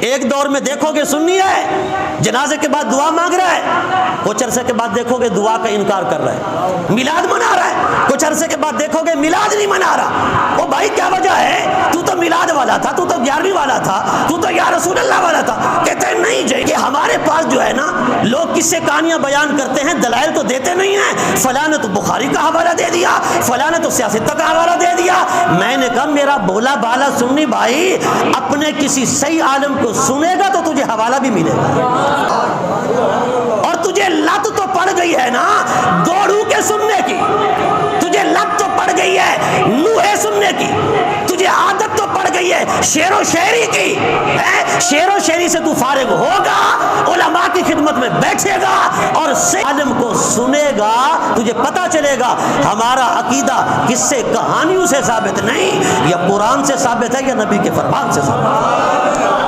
एक दौर में देखोगे सुन्नी है, जनाजे के बाद दुआ मांग रहा है, कुछ अरसे के बाद देखोगे दुआ का इनकार कर रहा है, मिलाद मना रहा है, कुछ अरसे के बाद देखोगे मिलाद नहीं मना रहा। ओ भाई क्या वजह है? तू तो मिलाद वाला था, तू तो 11वीं वाला था, तू तो या रसूल अल्लाह वाला था। कहते हैं नहीं जी, हमारे पास जो है ना, लोग किससे कहानियां बयान करते हैं, दलाइल तो देते नहीं है। फलां ने तो बुखारी का हवाला दे दिया, फलां ने तो सियासत का हवाला दे दिया। मैंने कहा मेरा बोला बाला सुन्नी भाई, अपने किसी सही आलम को सुनेगा तो तुझे हवाला भी मिलेगा। और तुझे लत तो पड़ गई है ना दौड़ू के सुनने की, तुझे लत तो पड़ गई है नूहे सुनने की, तुझे आदत तो पड़ गई है शेरो शायरी की है। शेरो शायरी से तू फारिग होगा, उलमा की खिदमत में बैठेगा और आलम को सुनेगा, तुझे पता चलेगा हमारा अकीदा किससे कहानियों से साबित नहीं, या कुरान से साबित है या नबी के फरमान से साबित है।